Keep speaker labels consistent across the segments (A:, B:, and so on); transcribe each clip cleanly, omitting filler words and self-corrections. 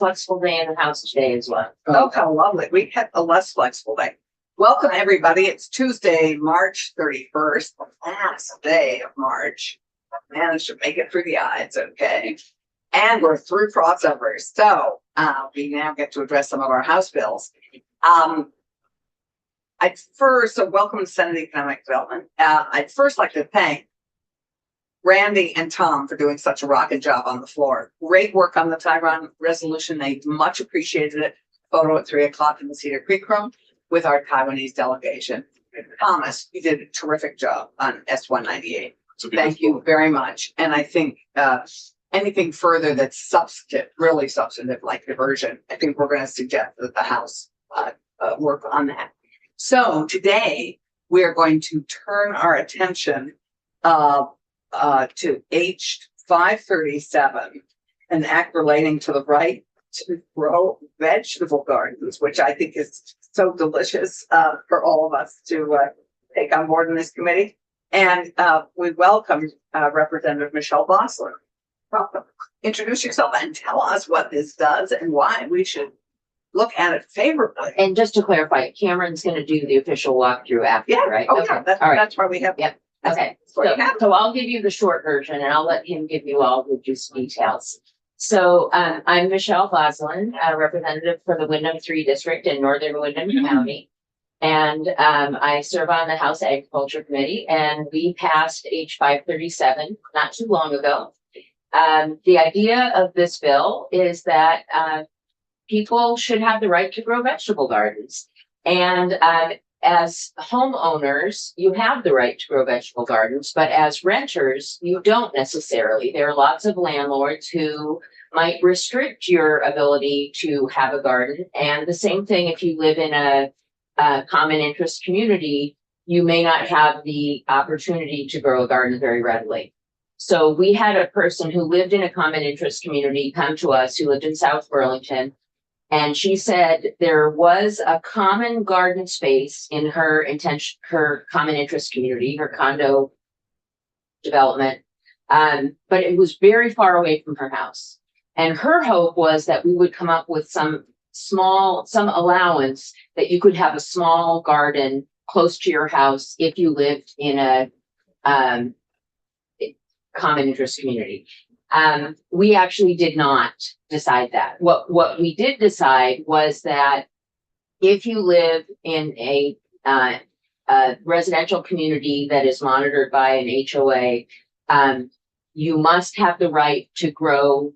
A: flexible day in the house today as well.
B: Oh, how lovely. We had a less flexible day. Welcome, everybody. It's Tuesday, March 31st, the last day of March. Managed to make it through the eyes, okay. And we're through crossovers. So we now get to address some of our House bills. Welcome to Senate Economic Development. I'd first like to thank Randy and Tom for doing such a rocking job on the floor. Great work on the Taiwan resolution. They much appreciated it. Photo at 3:00 in the Cedar Creek room with our Taiwanese delegation. Thomas, you did a terrific job on S-198. Thank you very much. And I think anything further that's substantive, really substantive, like diversion, I think we're going to suggest that the House work on that. So today we are going to turn our attention to H 537, an act relating to the right to grow vegetable gardens, which I think is so delicious for all of us to take on board in this committee. And we welcome Representative Michelle Bossler. Welcome. Introduce yourself and tell us what this does and why we should look at it favorably.
A: And just to clarify, Cameron's going to do the official walkthrough after, right?
B: Oh, okay. Yeah.
A: All right.
B: That's why we have.
A: Yep. Okay. So I'll give you the short version and I'll let him give you all the juice details. So I'm Michelle Boslin, a representative for the Windham 3 district in Northern Windham County. And I serve on the House Agriculture Committee, and we passed H 537 not too long ago. The idea of this bill is that people should have the right to grow vegetable gardens. And as homeowners, you have the right to grow vegetable gardens, but as renters, you don't necessarily. There are lots of landlords who might restrict your ability to have a garden. And the same thing if you live in a common interest community, you may not have the opportunity to grow a garden very readily. So we had a person who lived in a common interest community come to us who lived in South Burlington. And she said there was a common garden space in her common interest community, her condo development, but it was very far away from her house. And her hope was that we would come up with some allowance that you could have a small garden close to your house if you lived in a common interest community. We actually did not decide that. What we did decide was that if you live in a residential community that is monitored by an HOA, you must have the right to grow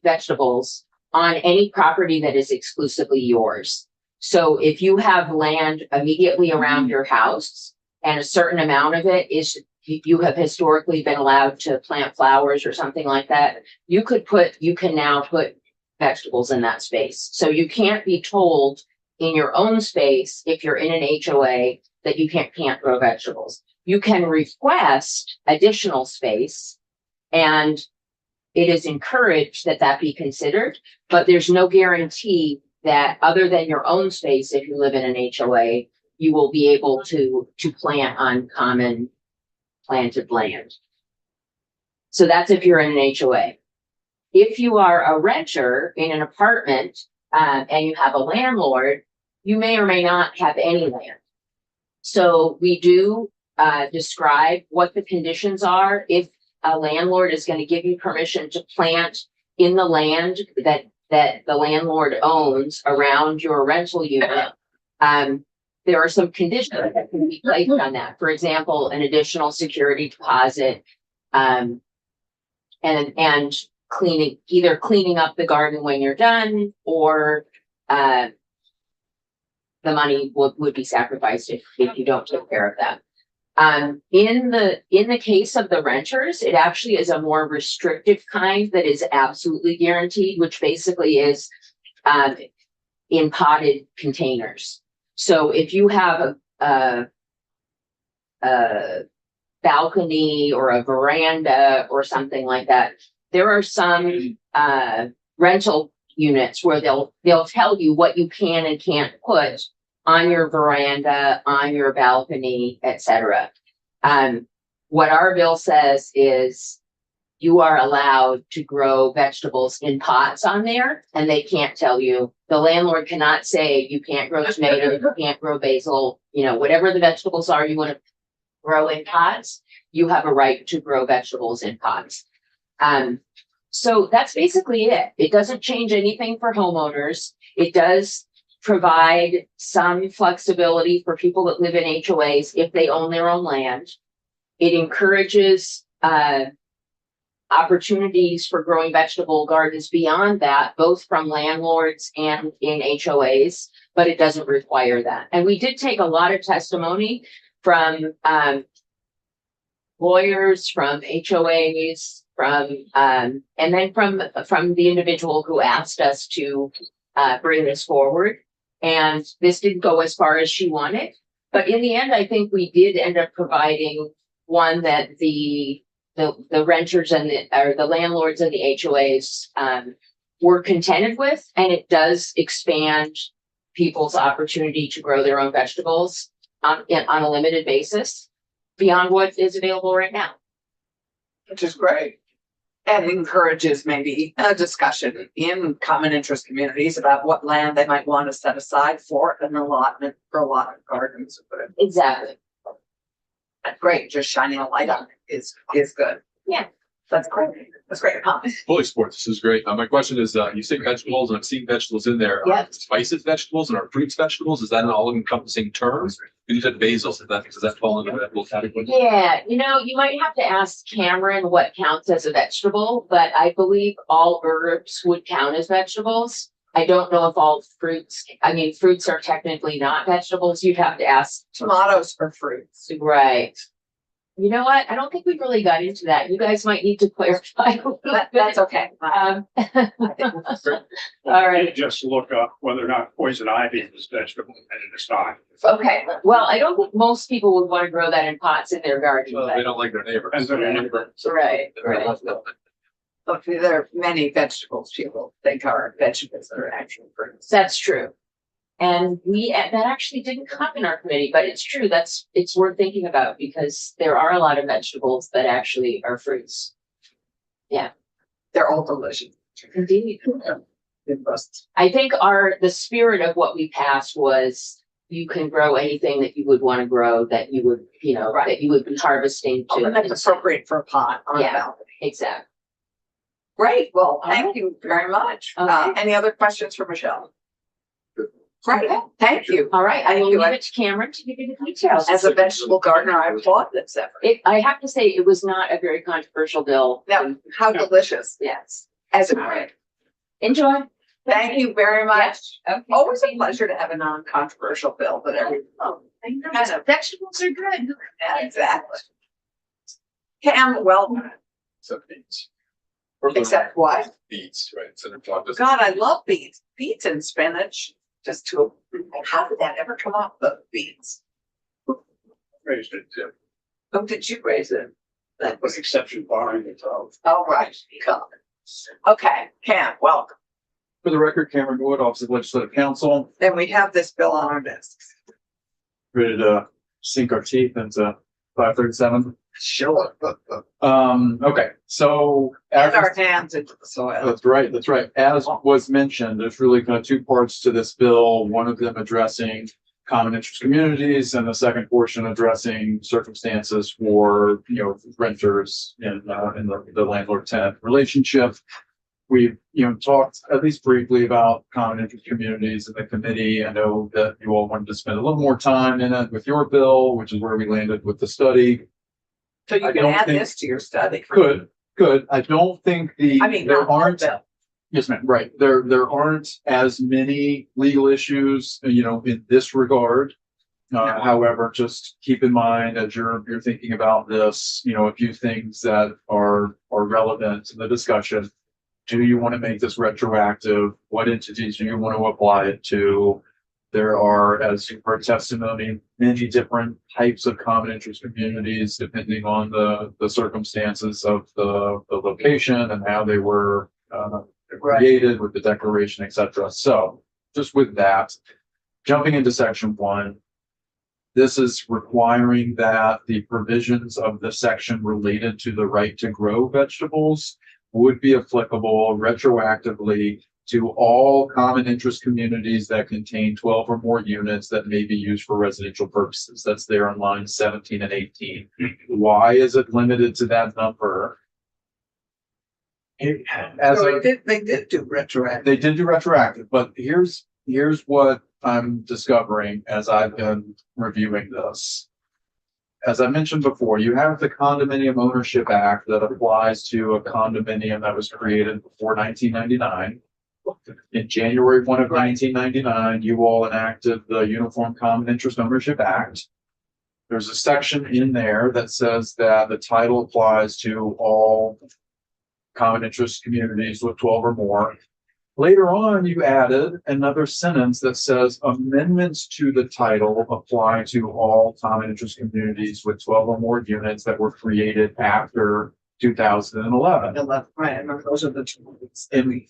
A: vegetables on any property that is exclusively yours. So if you have land immediately around your house and a certain amount of it is you have historically been allowed to plant flowers or something like that, you can now put vegetables in that space. So you can't be told in your own space, if you're in an HOA, that you can't grow vegetables. You can request additional space, and it is encouraged that that be considered, but there's no guarantee that other than your own space, if you live in an HOA, you will be able to plant on common planted land. So that's if you're in an HOA. If you are a renter in an apartment and you have a landlord, you may or may not have any land. So we do describe what the conditions are if a landlord is going to give you permission to plant in the land that the landlord owns around your rental unit. There are some conditions that can be placed on that. For example, an additional security deposit, and either cleaning up the garden when you're done, or the money would be sacrificed if you don't take care of that. In the case of the renters, it actually is a more restrictive kind that is absolutely guaranteed, which basically is in potted containers. So if you have a balcony or a veranda or something like that, there are some rental units where they'll tell you what you can and can't put on your veranda, on your balcony, etc. What our bill says is you are allowed to grow vegetables in pots on there, and they can't tell you, the landlord cannot say you can't grow tomatoes, you can't grow basil, you know, whatever the vegetables are you want to grow in pots, you have a right to grow vegetables in pots. So that's basically it. It doesn't change anything for homeowners. It does provide some flexibility for people that live in HOAs if they own their own land. It encourages opportunities for growing vegetable gardens beyond that, both from landlords and in HOAs, but it doesn't require that. And we did take a lot of testimony from lawyers, from HOAs, and then from the individual who asked us to bring this forward. And this didn't go as far as she wanted, but in the end, I think we did end up providing one that the renters and the landlords and the HOAs were contented with, and it does expand people's opportunity to grow their own vegetables on a limited basis beyond what is available right now.
B: Which is great. And encourages maybe a discussion in common interest communities about what land they might want to set aside for an allotment for a lot of gardens.
A: Exactly.
B: Great, just shining a light on it is good.
A: Yeah.
B: That's great. That's great.
C: Fully support. This is great. My question is, you say vegetables, and I'm seeing vegetables in there.
A: Yeah.
C: Are spices vegetables and are fruits vegetables? Is that an all-encompassing term? You said basil. Does that fall into that little category?
A: Yeah, you know, you might have to ask Cameron what counts as a vegetable, but I believe all herbs would count as vegetables. I don't know if all fruits, I mean, fruits are technically not vegetables. You'd have to ask.
B: Tomatoes are fruits.
A: Right. You know what? I don't think we've really got into that. You guys might need to clarify.
B: That's okay.
A: All right.
D: Just look up whether or not poison ivy is vegetable, and it is not.
A: Okay. Well, I don't think most people would want to grow that in pots in their garden.
C: Well,
A: but-
C: they don't like their neighbors.
D: Depends on the neighbor.
A: Right.
B: Look, there are many vegetables people think are vegetables that are actually fruits.
A: That's true. And that actually didn't come in our committee, but it's true. It's worth thinking about because there are a lot of vegetables that actually are fruits.
B: They're all delicious.
A: Indeed.
B: Impressed.
A: I think the spirit of what we passed was you can grow anything that you would want to grow that you would,
B: Right.
A: that you would be harvesting to.
B: And that's appropriate for a pot on a
A: Yeah.
B: balcony.
A: Exactly.
B: Great. Well,
A: All right.
B: thank you very much.
A: Okay.
B: Any other questions for Michelle? Great. Thank you.
A: All right. I
B: Thank
A: will
B: you.
A: leave it to Cameron to give you the details.
B: As a vegetable gardener, I applaud this effort.
A: I have to say, it was not a very controversial bill.
B: Now, how delicious.
A: Yes.
B: As a great.
A: Enjoy.
B: Thank you very much.
A: Okay.
B: Always a pleasure to have a non-controversial bill that every.
A: Vegetables are good.
B: Exactly. Cam, well,
C: Except beets.
B: except what?
C: Beets, right? So they're talking.
B: God, I love beets. Beets and spinach. Just two. How did that ever come up? The beets.
D: Raised it, yeah.
B: Oh, did you raise it? That
D: With
B: was.
D: exception barring it all.
B: Oh, right. Come. Okay, Cam, welcome.
E: For the record, Cameron Wood, Office of Legislative Counsel,
B: Then we have this bill on our desks.
E: ready to sink our teeth into 537.
B: Sure.
E: Okay, so
B: And
E: as,
B: our hands into the soil.
E: that's right, that's right. As was mentioned, there's really kind of two parts to this bill. One of them addressing common interest communities and the second portion addressing circumstances for, renters in the landlord-tenant relationship. We've, talked at least briefly about common interest communities in the committee. I know that you all wanted to spend a little more time in it with your bill, which is where we landed with the study.
B: So you
E: I
B: can
E: don't
B: add
E: think-
B: this to your study.
E: Good. I don't think
B: I mean,
E: there
B: not our
E: aren't.
B: bill.
E: Yes, ma'am. Right. There aren't as many legal issues, in this regard. However, just keep in mind as you're thinking about this, a few things that are relevant to the discussion. Do you want to make this retroactive? What entities do you want to apply it to? There are, as you've heard testimony, many different types of common interest communities, depending on the circumstances of the location and how they were created with the declaration, et cetera. So just with that, jumping into section 1, This is requiring that the provisions of the section related to the right to grow vegetables would be applicable retroactively to all common interest communities that contain 12 or more units that may be used for residential purposes. That's there on lines 17 and 18. Why is it limited to that number?
B: So they did do retroactive.
E: They did do retroactive, but here's what I'm discovering as I've been reviewing this. As I mentioned before, you have the Condominium Ownership Act that applies to a condominium that was created before 1999. In January 1 of 1999, you all enacted the Uniform Common Interest Ownership Act. There's a section in there that says that the title applies to all common interest communities with 12 or more. Later on, you added another sentence that says amendments to the title apply to all common interest communities with 12 or more units that were created after 2011.
B: Right, I remember those are the two.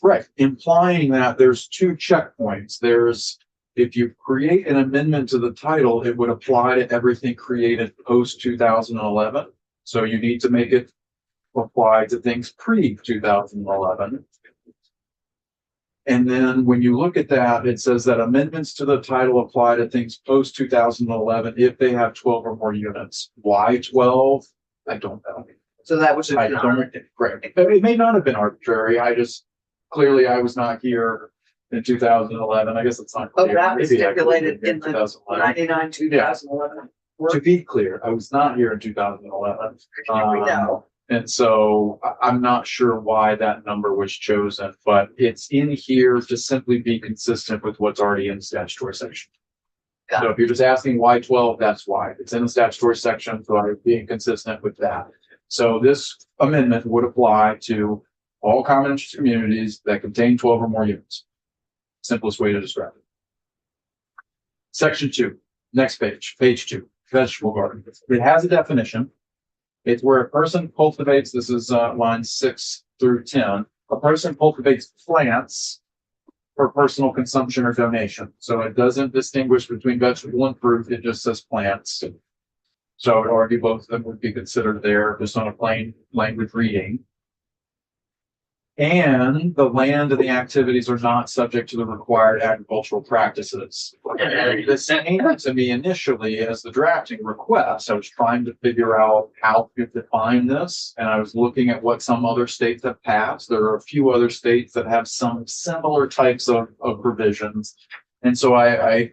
E: Right, implying that there's two checkpoints. There's, if you create an amendment to the title, it would apply to everything created post 2011. So you need to make it apply to things pre 2011. And then when you look at that, it says that amendments to the title apply to things post 2011 if they have 12 or more units. Why 12? I don't know.
B: So that was.
E: I don't, great. But it may not have been arbitrary. I just, clearly I was not here in 2011. I guess it's not.
B: Oh,
E: clear.
B: that was
E: Maybe I
B: stipulated
E: could have
B: in
E: been
B: the
E: 2011.
B: 99, 2011.
E: To be clear, I was not here in 2011.
B: We know.
E: And so I'm not sure why that number was chosen, but it's in here to simply be consistent with what's already in the statutory section. So if you're just asking why 12, that's why. It's in the statutory section, so I'm being consistent with that. So this amendment would apply to all common interest communities that contain 12 or more units. Simplest way to describe it. Section 2, next page, page 2, vegetable garden. It has a definition. It's where a person cultivates, this is lines 6 through 10. A person cultivates plants for personal consumption or donation. So it doesn't distinguish between vegetable and fruit, it just says plants. So I would argue both of them would be considered there just on a plain language reading. And the land and the activities are not subject to the required agricultural practices. This came to me initially as the drafting request. I was trying to figure out how to define this, and I was looking at what some other states have passed. There are a few other states that have some similar types of provisions. And so I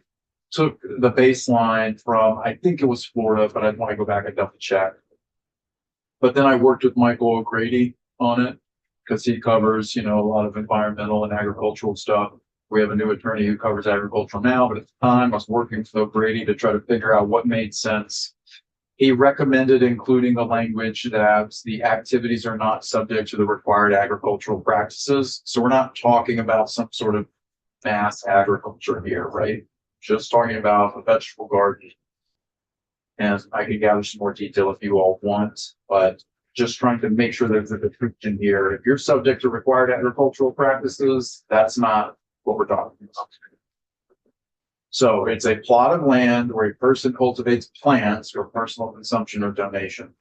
E: took the baseline from, I think it was Florida, but I'd want to go back and double check. But then I worked with Michael O'Grady on it, because he covers, a lot of environmental and agricultural stuff. We have a new attorney who covers agriculture now, but at the time I was working with O'Grady to try to figure out what made sense. He recommended including the language that the activities are not subject to the required agricultural practices. So we're not talking about some sort of mass agriculture here, right? Just talking about a vegetable garden. And I can gather some more detail if you all want, but just trying to make sure there's a description here. If you're subject to required agricultural practices, that's not what we're talking about. So it's a plot of land where a person cultivates plants for personal consumption or donation.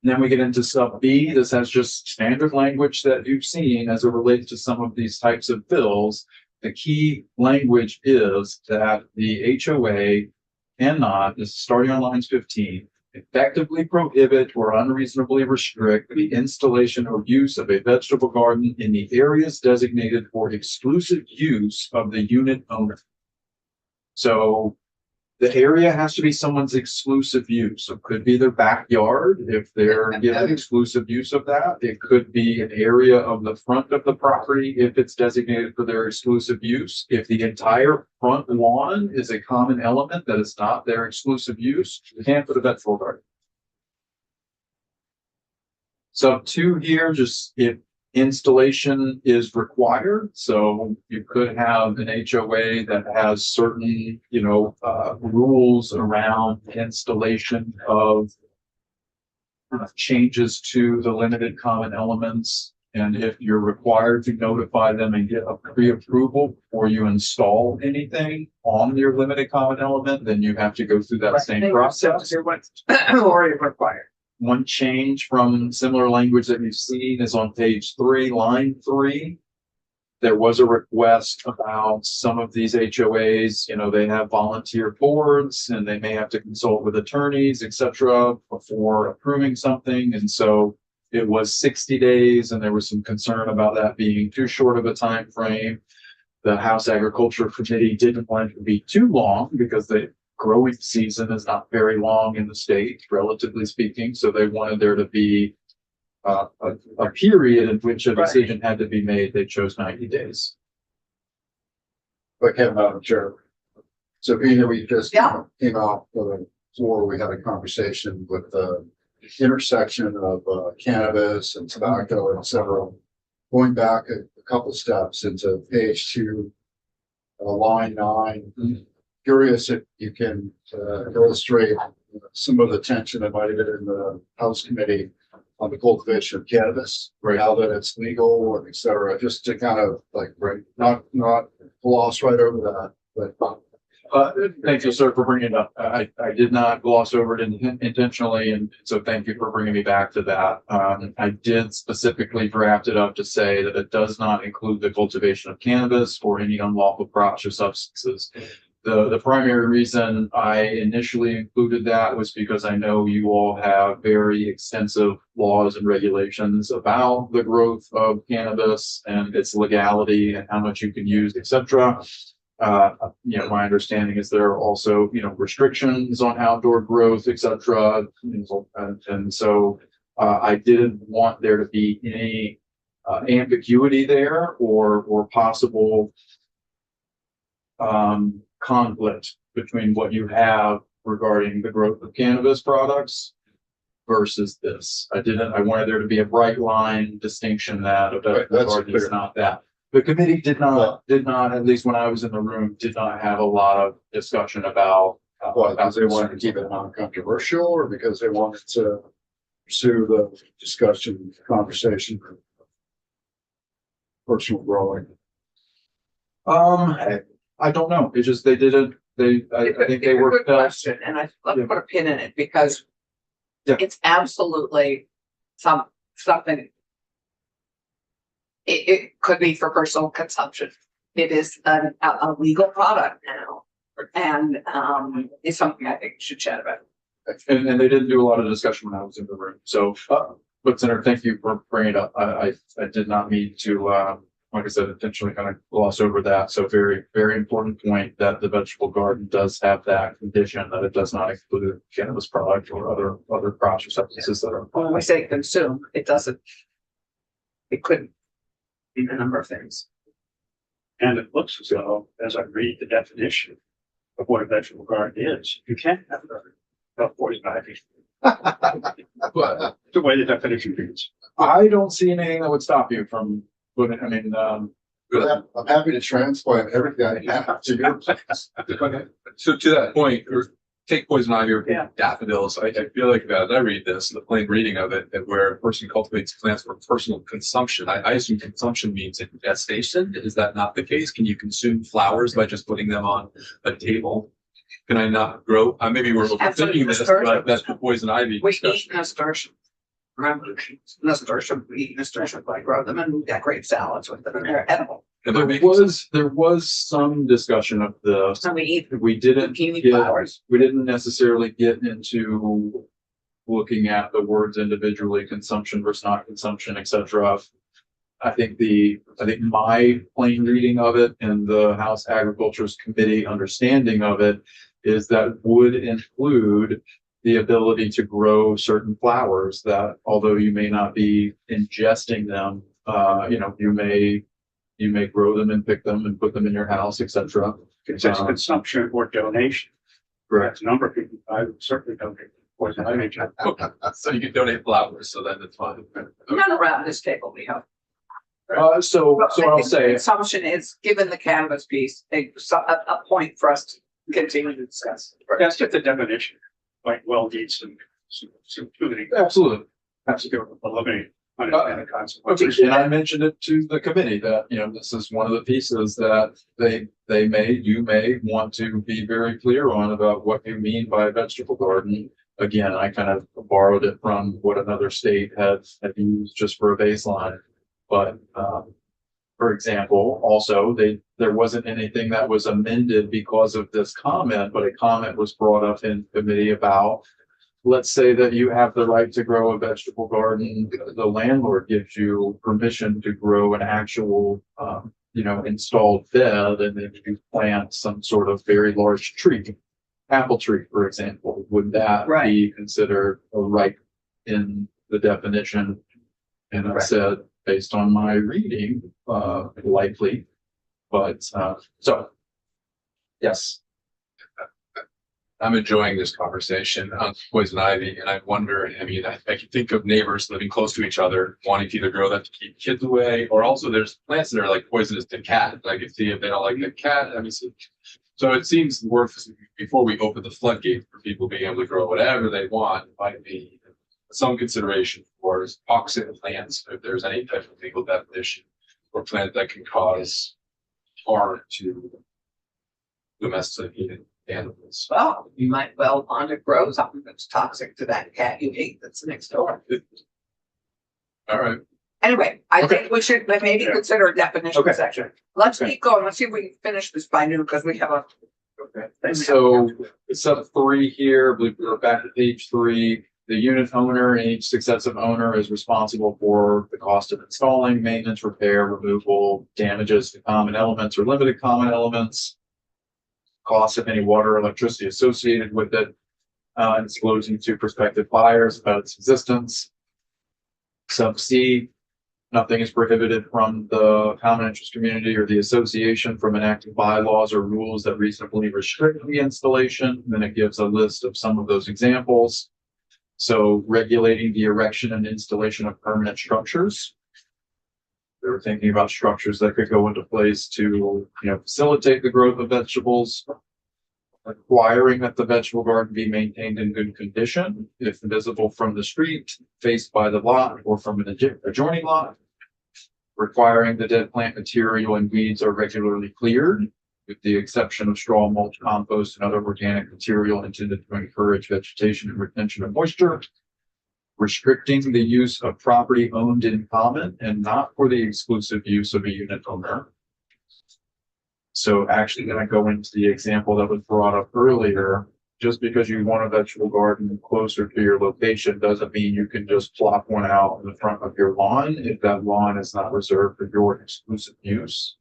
E: And then we get into sub B. This has just standard language that you've seen as it relates to some of these types of bills. The key language is that the HOA cannot, this is starting on lines 15, effectively prohibit or unreasonably restrict the installation or use of a vegetable garden in the areas designated for exclusive use of the unit owner. So the area has to be someone's exclusive use. So it could be their backyard if they're given exclusive use of that. It could be an area of the front of the property if it's designated for their exclusive use. If the entire front lawn is a common element that is not their exclusive use, you can't put a vegetable garden. Sub 2 here, just if installation is required. So you could have an HOA that has certain, rules around installation of changes to the limited common elements. And if you're required to notify them and get a pre-approval before you install anything on your limited common element, then you have to go through that same process.
B: Already required.
E: One change from similar language that you've seen is on page 3, line 3. There was a request about some of these HOAs, you know, they have volunteer boards and they may have to consult with attorneys, et cetera, before approving something. And so it was 60 days and there was some concern about that being too short of a time frame. The House Agriculture Committee didn't want it to be too long because the growing season is not very long in the state, relatively speaking. So they wanted there to be a period in which a decision had to be made. They chose 90 days.
F: But Kevin, Madam Chair. So being that we just
B: Yeah.
F: came out for the floor, we had a conversation with the intersection of cannabis and tobacco, et cetera. Going back a couple steps into page 2, line 9. Curious if you can illustrate some of the tension that might have been in the House Committee on the cultivation of cannabis, right now that it's legal and et cetera, just to kind of like, not gloss right over that, but
E: Thank you, sir, for bringing it up. I did not gloss over it intentionally, and so thank you for bringing me back to that. I did specifically draft it up to say that it does not include the cultivation of cannabis or any unlawful crops or substances. The primary reason I initially included that was because I know you all have very extensive laws and regulations about the growth of cannabis and its legality and how much you can use, et cetera. You know, my understanding is there are also, you know, restrictions on outdoor growth, et cetera. And so I didn't want there to be any ambiguity there or possible conflict between what you have regarding the growth of cannabis products versus this. I wanted there to be a bright line distinction that
F: Right, that's
E: garden is
F: clear.
E: not that. The committee did not, at least when I was in the room, did not have a lot of discussion about.
F: because they wanted to keep it non-controversial or because they wanted to pursue the discussion, conversation, personal growing.
E: I don't know. It's just, they didn't, I think they were.
B: Good question, and let's
E: Yeah.
B: put a pin in it because
E: Yeah.
B: it's absolutely something. It could be for personal consumption. It is a legal product now, and it's something I think we should chat about.
E: And they didn't do a lot of discussion when I was in the room. So, but Senator, thank you for bringing it up. I did not mean to, like I said, intentionally kind of gloss over that. So very, very important point that the vegetable garden does have that condition that it does not include cannabis product or other crops or substances that are.
B: When we say consume, it doesn't. It couldn't be a number of things.
D: And it looks as though, as I read the definition of what a vegetable garden is, you can't have poison ivy.
E: But
D: The way the definition reads.
E: I don't see anything that would stop you from putting, I mean,
F: I'm happy to transplant everything I have to your place.
C: So to that point, or take poison ivy or
B: Yeah.
C: daffodils, I feel like that, as I read this, the plain reading of it, that where a person cultivates plants for personal consumption, I assume consumption means infestation. Is that not the case? Can you consume flowers by just putting them on a table? Can I not grow? Maybe we're
B: Absolutely.
C: overthinking this, but that's the poison ivy
B: We eat
C: discussion.
B: nasturtium. Remember, nasturtium, we eat nasturtium, I grow them and we decorate salads with them and they're edible.
C: And they're
E: there
C: making
E: was some discussion of this.
B: So we eat
E: We didn't
B: zucchini
E: get,
B: flowers.
E: we didn't necessarily get into looking at the words individually, consumption versus not consumption, et cetera. I think my plain reading of it and the House Agriculture's Committee understanding of it is that would include the ability to grow certain flowers that, although you may not be ingesting them, you know, you may grow them and pick them and put them in your house, et cetera.
D: It's just consumption or donation.
E: Correct.
D: That's a number of people, I would certainly donate poison ivy.
C: So you can donate flowers, so then it's fine.
B: None around this table we have.
E: So
B: But I
E: I'll
B: think
E: say,
B: consumption is, given the cannabis piece, a point for us to continue to discuss.
D: That's just the definition, like well needs some tuning.
E: absolutely.
D: To eliminate unintended consequences.
E: And I mentioned it to the committee that, this is one of the pieces that you may want to be very clear on about what you mean by a vegetable garden. Again, I kind of borrowed it from what another state had used just for a baseline. But, for example, also there wasn't anything that was amended because of this comment, but a comment was brought up in committee about, let's say that you have the right to grow a vegetable garden. The landlord gives you permission to grow an actual, installed bed, and then you plant some sort of very large tree, apple tree, for example. Would that
B: Right.
E: be considered a right in the definition? And I
B: Right.
E: said, based on my reading, likely, but, so. Yes.
C: I'm enjoying this conversation on poison ivy, and I wonder, I can think of neighbors living close to each other, wanting to either grow that to keep kids away, or also there's plants that are like poisonous to cat. I can see if they don't like the cat, so it seems worth, before we open the floodgate for people being able to grow whatever they want, might be some consideration for toxic plants, if there's any type of legal definition for plant that can cause harm to domesticated animals.
B: Well, you might well want to grow something that's toxic to that cat you hate that's next door.
C: All right.
B: Anyway, I
E: Okay.
B: think we should maybe consider a definition
E: Okay.
B: section. Let's
E: Okay.
B: keep going. Let's see if we can finish this by noon because we have a.
E: So sub 3 here, I believe we're back to page 3. The unit owner and each successive owner is responsible for the cost of installing, maintenance, repair, removal, damages to common elements or limited common elements, cost of any water or electricity associated with it, and disclosing to prospective buyers about its existence. Sub C, nothing is prohibited from the common interest community or the association from enacting bylaws or rules that reasonably restrict the installation. Then it gives a list of some of those examples. So regulating the erection and installation of permanent structures. They were thinking about structures that could go into place to, facilitate the growth of vegetables. Requiring that the vegetable garden be maintained in good condition, if visible from the street, faced by the lot, or from an adjoining lot. Requiring the dead plant material and weeds are regularly cleared, with the exception of straw, mulch, compost, and other organic material intended to encourage vegetation and retention of moisture. Restricting the use of property owned in common and not for the exclusive use of a unit owner. So actually going to go into the example that was brought up earlier. Just because you want a vegetable garden closer to your location doesn't mean you can just plop one out in the front of your lawn if that lawn is not reserved for your exclusive use.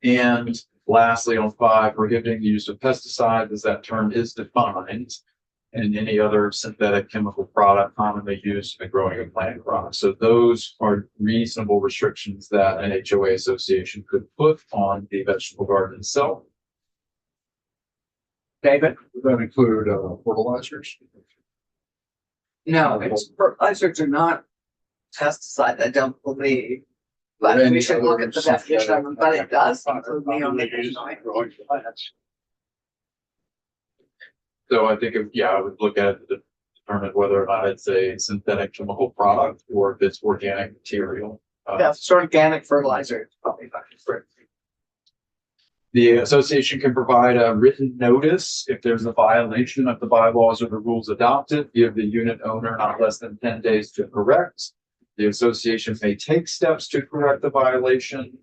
E: And lastly, on 5, prohibiting the use of pesticides as that term is defined, and any other synthetic chemical product commonly used in the growing of plant crops. So those are reasonable restrictions that an HOA association could put on the vegetable garden itself.
B: David?
F: Would that include fertilizers?
B: No, it's fertilizers are not pesticides, I don't believe. But we
F: Any
B: should look at the
F: other
B: definition of them, but it does include
D: Commonly
B: neonicotinoids.
D: used in growing plants.
E: So I think, I would look at it to determine whether or not it's a synthetic chemical product or if it's organic material.
B: Yeah, it's organic fertilizer. It's probably not for.
E: The association can provide a written notice if there's a violation of the bylaws or the rules adopted, give the unit owner not less than 10 days to correct. The association may take steps to correct the violation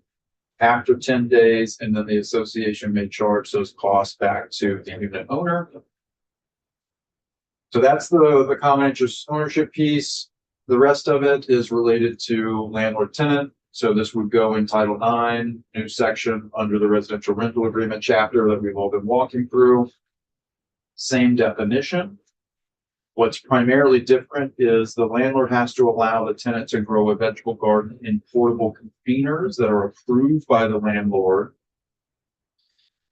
E: after 10 days, and then the association may charge those costs back to the unit owner. So that's the common interest ownership piece. The rest of it is related to landlord tenant. So this would go in Title IX, new section under the residential rental agreement chapter that we've all been walking through. Same definition. What's primarily different is the landlord has to allow the tenant to grow a vegetable garden in portable containers that are approved by the landlord.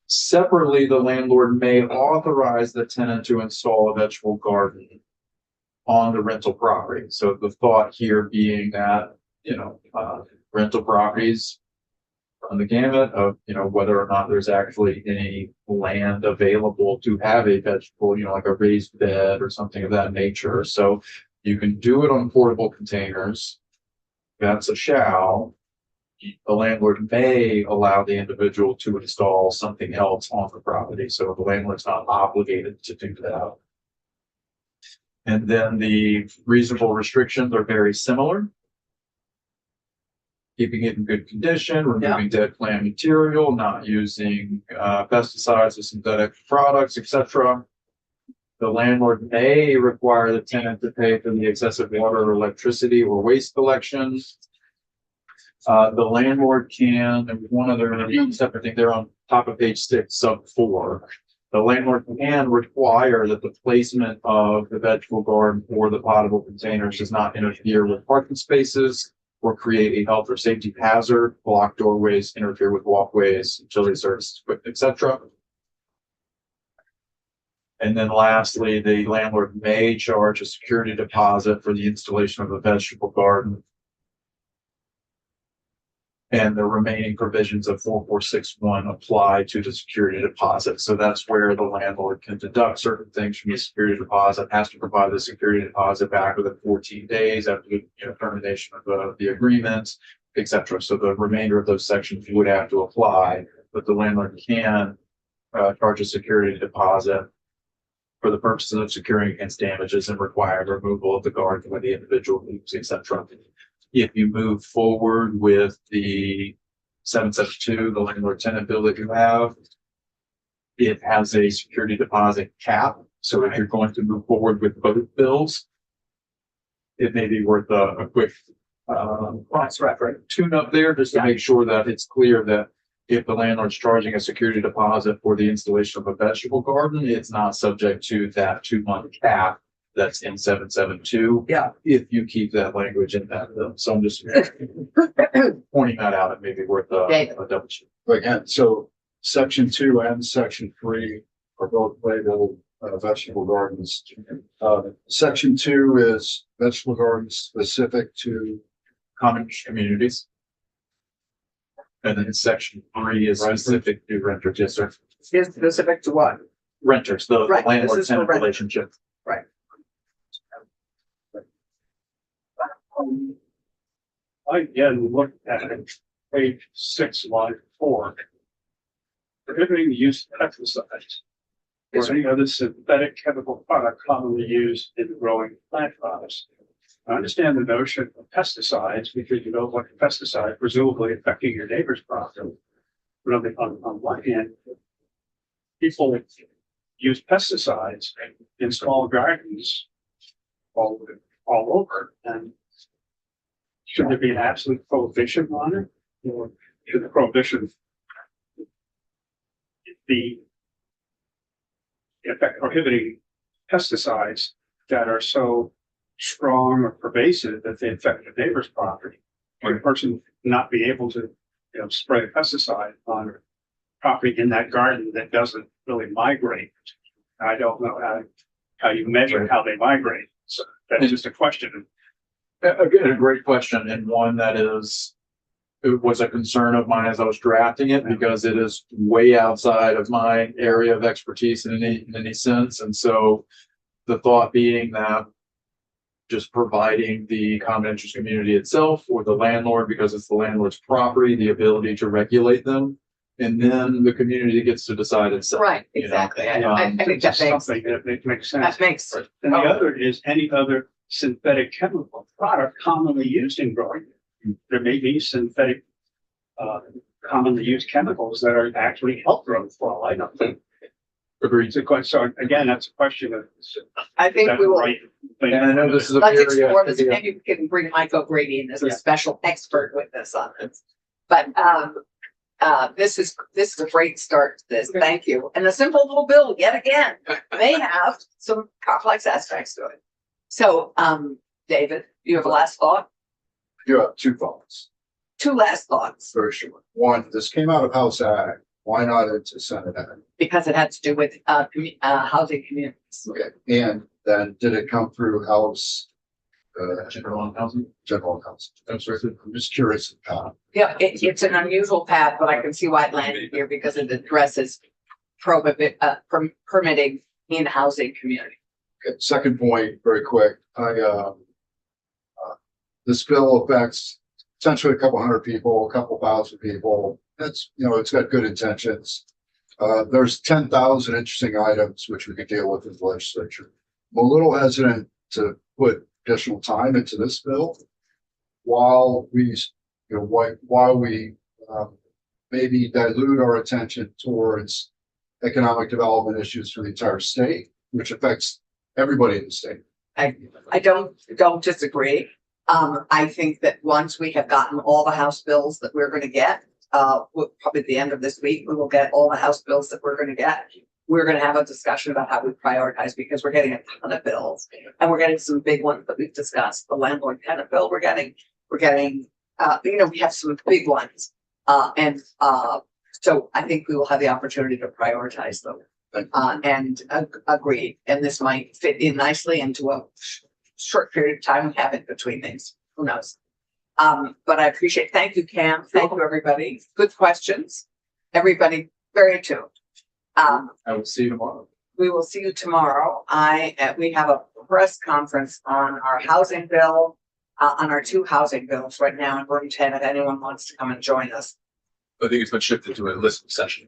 E: Separately, the landlord may authorize the tenant to install a vegetable garden on the rental property. So the thought here being that, rental properties on the gamut of, whether or not there's actually any land available to have a vegetable, like a raised bed or something of that nature. So You can do it on portable containers. That's a shall. The landlord may allow the individual to install something else on the property, so the landlord's not obligated to do that. And then the reasonable restrictions are very similar. Keeping it in good condition, removing dead plant material, not using pesticides or synthetic products, etc. The landlord may require the tenant to pay for the excessive water or electricity or waste collection. The landlord can, and one other separate thing there on top of page 6, sub 4. The landlord can require that the placement of the vegetable garden or the potable containers does not interfere with parking spaces or create a health or safety hazard, block doorways, interfere with walkways, utility services, equipment, etc. And then lastly, the landlord may charge a security deposit for the installation of a vegetable garden. And the remaining provisions of 4461 apply to the security deposit. So that's where the landlord can deduct certain things from the security deposit, has to provide the security deposit back within 14 days after the termination of the agreement, etc. So the remainder of those sections would have to apply, but the landlord can charge a security deposit for the purposes of securing against damages and require removal of the garden when the individual moves, etc. If you move forward with the 772, the landlord tenant bill that you have, it has a security deposit cap. So if you're going to move forward with both bills, it may be worth a quick tune up there just to make sure that it's clear that if the landlord's charging a security deposit for the installation of a vegetable garden, it's not subject to that 2-month cap that's in 772.
B: Yeah.
E: If you keep that language in that bill. So I'm just pointing that out. It may be worth a double check.
F: Again, so section 2 and section 3 are both labeled vegetable gardens. Section 2 is vegetable gardens specific to
E: Common communities. And then section 3 is specific to renters. Yes, sir.
B: Is specific to what?
E: Renters, the
B: Right, this
E: landlord
B: is for
E: tenant
B: renters.
E: relationship.
B: Right.
D: I again looked at page 6, line 4. Prohibiting the use of pesticides or any other synthetic chemical product commonly used in growing plant products. I understand the notion of pesticides because you don't want a pesticide presumably affecting your neighbor's property. But on one hand, people use pesticides in small gardens all over, and should there be an absolute prohibition on it, or should the prohibition be in effect prohibiting pesticides that are so strong or pervasive that they affect the neighbor's property? Or a person not be able to, spray a pesticide on property in that garden that doesn't really migrate. I don't know how you measure how they migrate. So that's just a question.
E: Again, a great question, and one that it was a concern of mine as I was drafting it, because it is way outside of my area of expertise in any sense. And so the thought being that just providing the common interest community itself or the landlord, because it's the landlord's property, the ability to regulate them. And then the community gets to decide itself.
A: Right,
E: you know.
A: exactly. I think
D: Just
A: that makes,
D: something that makes sense.
B: That makes,
D: And the other is any other synthetic chemical product commonly used in growing. There may be synthetic, commonly used chemicals that are actually help growth for all I know.
E: Agreed.
D: So again, that's a question of.
B: I think
D: that
B: we will,
D: right thing?
E: And I know this is a
B: let's
E: area.
B: explore this. Maybe we can bring Mike O'Grady in as a
D: Yeah.
B: special expert witness on this. But, this is a great start to this. Thank you. And a simple little bill yet again may have some complex aspects to it. So, David, you have a last thought?
F: You have 2 thoughts.
B: 2 last thoughts,
F: Very short. One, this came out of House Ag. Why not into Senate Ag?
B: because it had to do with, housing communities.
F: Okay, and then did it come through House?
E: General housing.
F: General House.
E: I'm sorry.
F: I'm just curious.
B: Yeah, it's an unusual path, but I can see why it landed here because it addresses permitting in housing community.
F: Okay, second point, very quick, this bill affects essentially a couple hundred people, a couple thousand people. That's, it's got good intentions. There's 10,000 interesting items which we could deal with in the legislature. I'm a little hesitant to put additional time into this bill while we, maybe dilute our attention towards economic development issues for the entire state, which affects everybody in the state.
B: I don't disagree. I think that once we have gotten all the House bills that we're gonna get, probably at the end of this week, we will get all the House bills that we're gonna get. We're gonna have a discussion about how we prioritize, because we're getting a ton of bills. And we're getting some big ones that we've discussed, the landlord tenant bill we're getting, we have some big ones. So I think we will have the opportunity to prioritize them. And agree, and this might fit in nicely into a short period of time we have in between things. Who knows? But I appreciate. Thank you, Cam. Thank you, everybody. Good questions. Everybody very attuned.
E: I will see you tomorrow.
B: We will see you tomorrow. We have a press conference on our housing bill, on our 2 housing bills right now in room 10. If anyone wants to come and join us.
C: I think it's been shifted to a listening session.